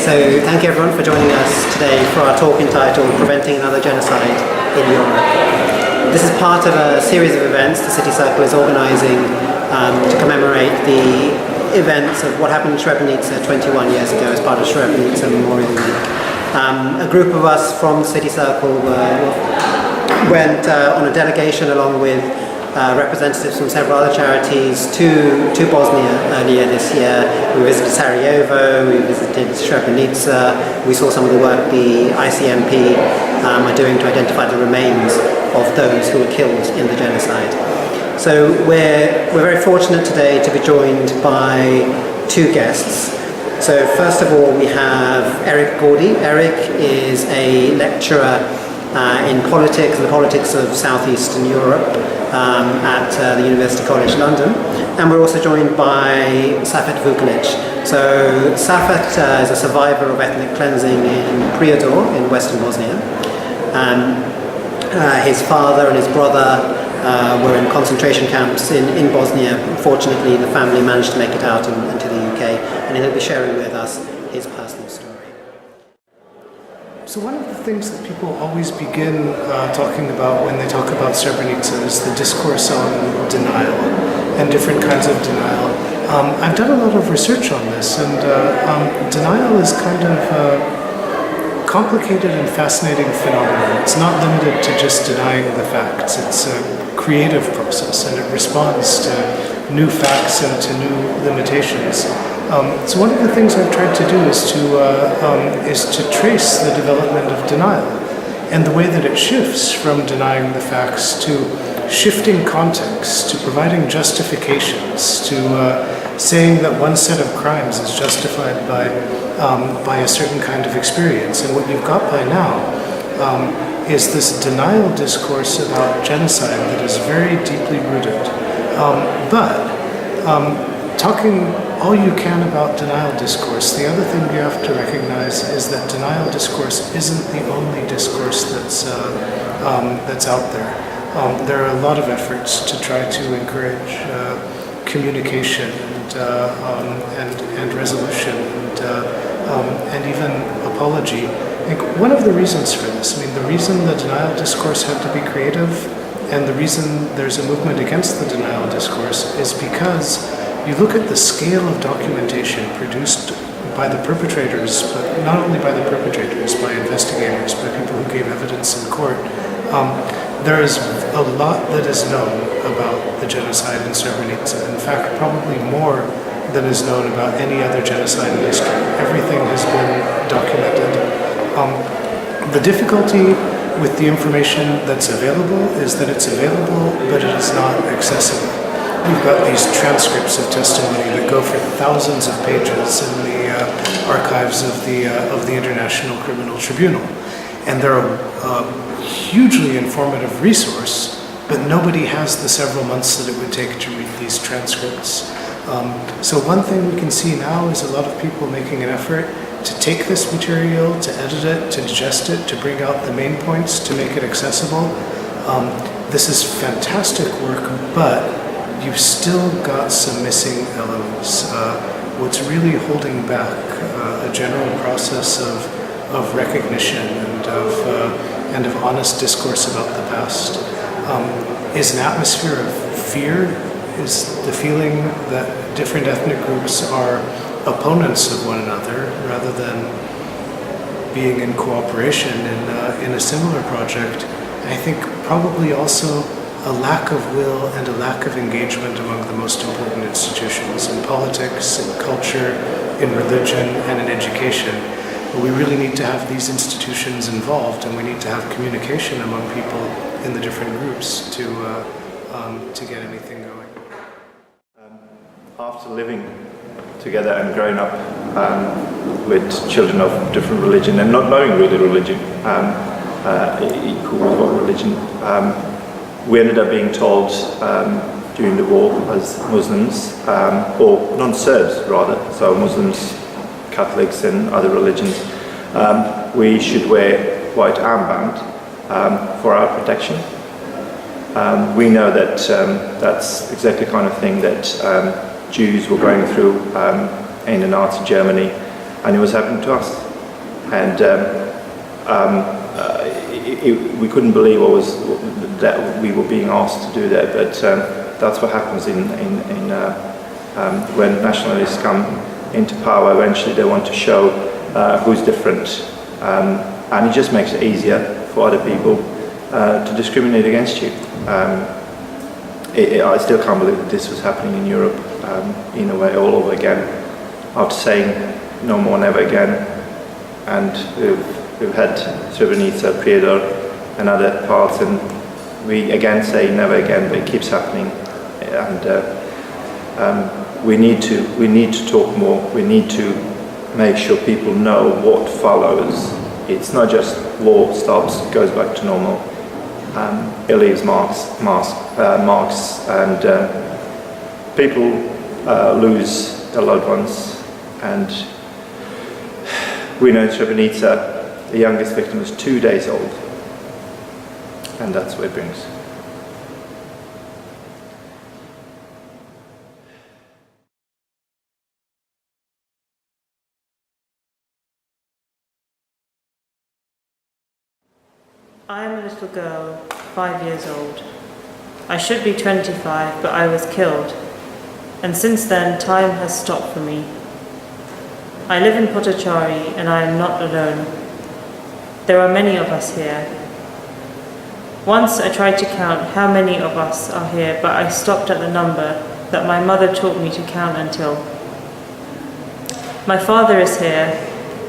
So thank you everyone for joining us today for our talk entitled Preventing Another Genocide in Europe. This is part of a series of events the City Circle is organising to commemorate the events of what happened in Srebrenica 21 years ago as part of Srebrenica Memorial Week. A group of us from the City Circle went on a delegation along with representatives from several other charities to Bosnia earlier this year. We visited Sarajevo, we visited Srebrenica, we saw some of the work the ICMP are doing to identify the remains of those who were killed in the genocide. So we're very fortunate today to be joined by two guests. So first of all we have Eric Gordy. Eric is a lecturer in politics and the politics of southeastern Europe at the University College London, and we're also joined by Safet Vukalic. So Safet is a survivor of ethnic cleansing in Prijedor in western Bosnia. His father and his brother were in concentration camps in Bosnia. Fortunately, the family managed to make it out into the UK, and he'll be sharing with us his personal story. So one of the things that people always begin talking about when they talk about Srebrenica is the discourse on denial and different kinds of denial. I've done a lot of research on this, and denial is kind of a complicated and fascinating phenomenon. It's not limited to just denying the facts. It's a creative process, and it responds to new facts and to new limitations. So one of the things I've tried to do is to trace the development of denial and the way that it shifts from denying the facts to shifting context, to providing justifications, to saying that one set of crimes is justified by a certain kind of experience. And what you've got by now is this denial discourse about genocide that is very deeply rooted. Talking all you can about denial discourse, the other thing you have to recognize is that denial discourse isn't the only discourse that's out there. There are a lot of efforts to try to encourage communication and resolution and even apology. I think one of the reasons for this, the reason the denial discourse had to be creative and the reason there's a movement against the denial discourse is because you look at the scale of documentation produced by the perpetrators, but not only by the perpetrators, by investigators, by people who gave evidence in court. There is a lot that is known about the genocide in Srebrenica. In fact, probably more than is known about any other genocide in history. Everything has been documented. The difficulty with the information that's available is that it's available, but it is not accessible. We've got these transcripts of testimony that go for thousands of pages in the archives of the International Criminal Tribunal. And they're a hugely informative resource, but nobody has the several months that it would take to read these transcripts. So one thing we can see now is a lot of people making an effort to take this material, to edit it, to digest it, to bring out the main points, to make it accessible. This is fantastic work, but you've still got some missing elements. What's really holding back a general process of recognition and of honest discourse about the past is an atmosphere of fear, is the feeling that different ethnic groups are opponents of one another rather than being in cooperation in a similar project. I think probably also a lack of will and a lack of engagement among the most important institutions in politics, in culture, in religion, and in education. But we really need to have these institutions involved, and we need to have communication among people in the different groups to get anything going. After living together and growing up with children of different religion and not knowing really religion, equal with what religion, we ended up being told during the war as Muslims, or non-Serbs rather, so Muslims, Catholics and other religions, we should wear white armband for our protection. We know that that's exactly the kind of thing that Jews were going through in the Nazi Germany, and it was happening to us. And we couldn't believe that we were being asked to do that, but that's what happens when nationalists come into power. Eventually they want to show who's different, and it just makes it easier for other people to discriminate against you. I still can't believe that this was happening in Europe in a way all over again, after saying no more, never again. And we've had Srebrenica, Prijedor and other parts, and we again say never again, but it keeps happening. And we need to talk more. We need to make sure people know what follows. It's not just war stops, goes back to normal. It leaves marks, and people lose their loved ones. And we know in Srebrenica, the youngest victim was 2 days old, and that's what it brings. I am a little girl, 5 years old. I should be 25, but I was killed, and since then time has stopped for me. I live in Potocari, and I am not alone. There are many of us here. Once I tried to count how many of us are here, but I stopped at the number that my mother taught me to count until. My father is here,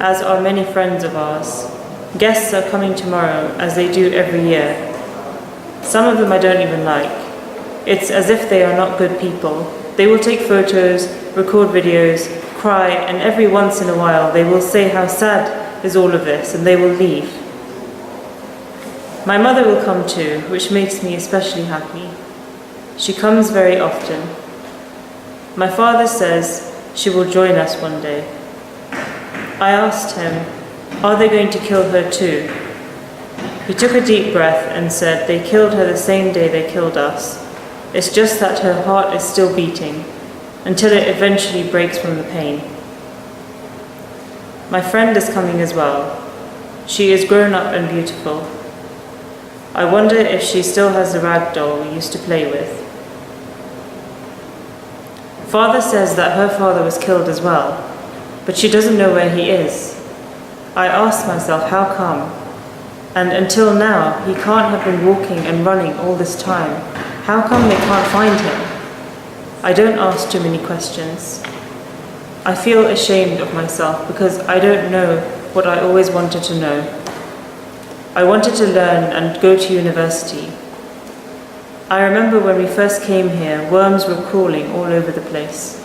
as are many friends of ours. Guests are coming tomorrow, as they do every year. Some of them I don't even like. It's as if they are not good people. They will take photos, record videos, cry, and every once in a while they will say how sad is all of this, and they will leave. My mother will come too, which makes me especially happy. She comes very often. My father says she will join us one day. I asked him, are they going to kill her too? He took a deep breath and said they killed her the same day they killed us. It's just that her heart is still beating, until it eventually breaks from the pain. My friend is coming as well. She is grown up and beautiful. I wonder if she still has the rag doll we used to play with. Father says that her father was killed as well, but she doesn't know where he is. I asked myself how come, and until now he can't have been walking and running all this time. How come they can't find him? I don't ask too many questions. I feel ashamed of myself because I don't know what I always wanted to know. I wanted to learn and go to university. I remember when we first came here, worms were crawling all over the place.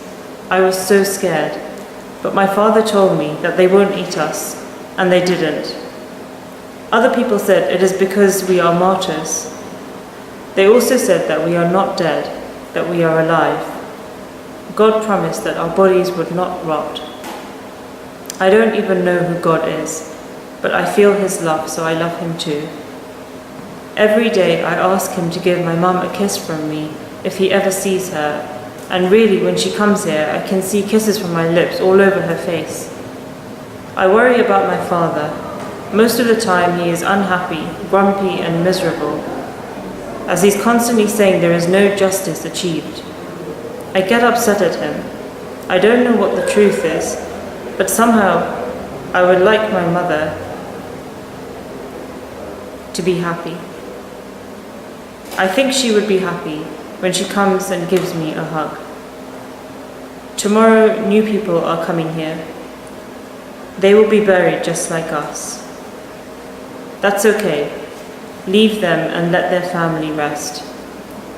I was so scared, but my father told me that they won't eat us, and they didn't. Other people said it is because we are martyrs. They also said that we are not dead, that we are alive. God promised that our bodies would not rot. I don't even know who God is, but I feel his love, so I love him too. Every day I ask him to give my mum a kiss from me if he ever sees her, and really when she comes here I can see kisses from my lips all over her face. I worry about my father. Most of the time he is unhappy, grumpy and miserable, as he's constantly saying there is no justice achieved. I get upset at him. I don't know what the truth is, but somehow I would like my mother to be happy. I think she would be happy when she comes and gives me a hug. Tomorrow new people are coming here. They will be buried just like us. That's okay. Leave them and let their family rest.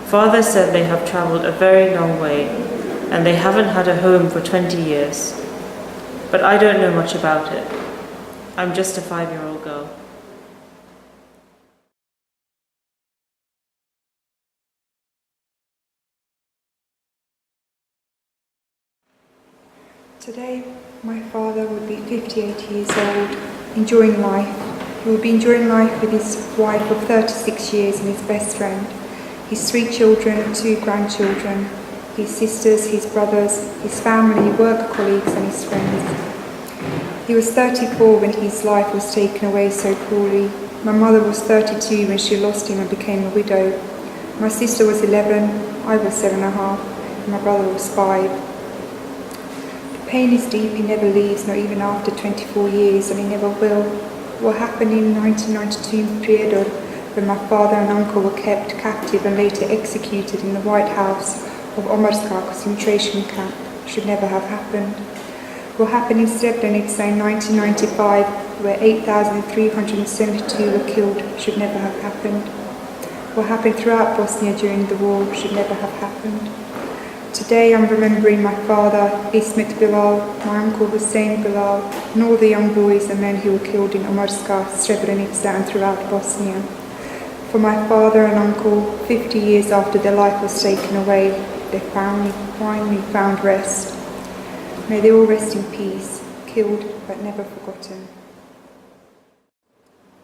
Father said they have traveled a very long way and they haven't had a home for 20 years. But I don't know much about it. I'm just a 5-year-old girl. Today, my father would be 58 years old, enjoying life. He would be enjoying life with his wife of 36 years and his best friend, his 3 children, 2 grandchildren, his sisters, his brothers, his family, work colleagues and his friends. He was 34 when his life was taken away so cruelly. My mother was 32 when she lost him and became a widow. My sister was 11, I was 7.5, and my brother was 5. The pain is deep, it never leaves, not even after 24 years, and it never will. What happened in 1992 in Prijedor, when my father and uncle were kept captive and later executed in the White House of Omarska concentration camp, should never have happened. What happened in Srebrenica in 1995, where 8,372 were killed, should never have happened. What happened throughout Bosnia during the war should never have happened. Today I'm remembering my father, Ismet Bilal, my uncle Hussein Bilal, and all the young boys and men who were killed in Omarska, Srebrenica and throughout Bosnia. For my father and uncle, 50 years after their life was taken away, they finally found rest. May they all rest in peace, killed but never forgotten.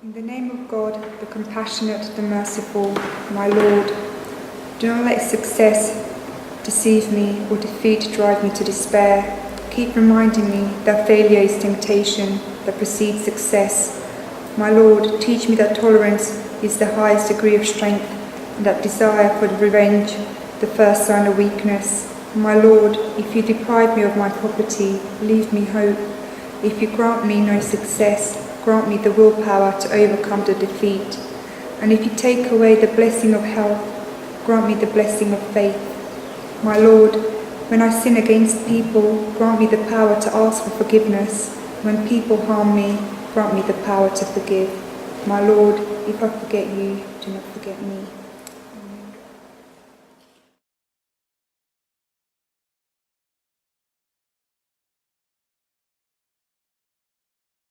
In the name of God, the compassionate, the merciful, my Lord, do not let success deceive me or defeat drive me to despair. Keep reminding me that failure is temptation that precedes success. My Lord, teach me that tolerance is the highest degree of strength and that desire for revenge the first sign of weakness. My Lord, if you deprive me of my property, leave me hope. If you grant me no success, grant me the willpower to overcome the defeat. And if you take away the blessing of health, grant me the blessing of faith. My Lord, when I sin against people, grant me the power to ask for forgiveness. When people harm me, grant me the power to forgive. My Lord, if I forget you, do not forget me.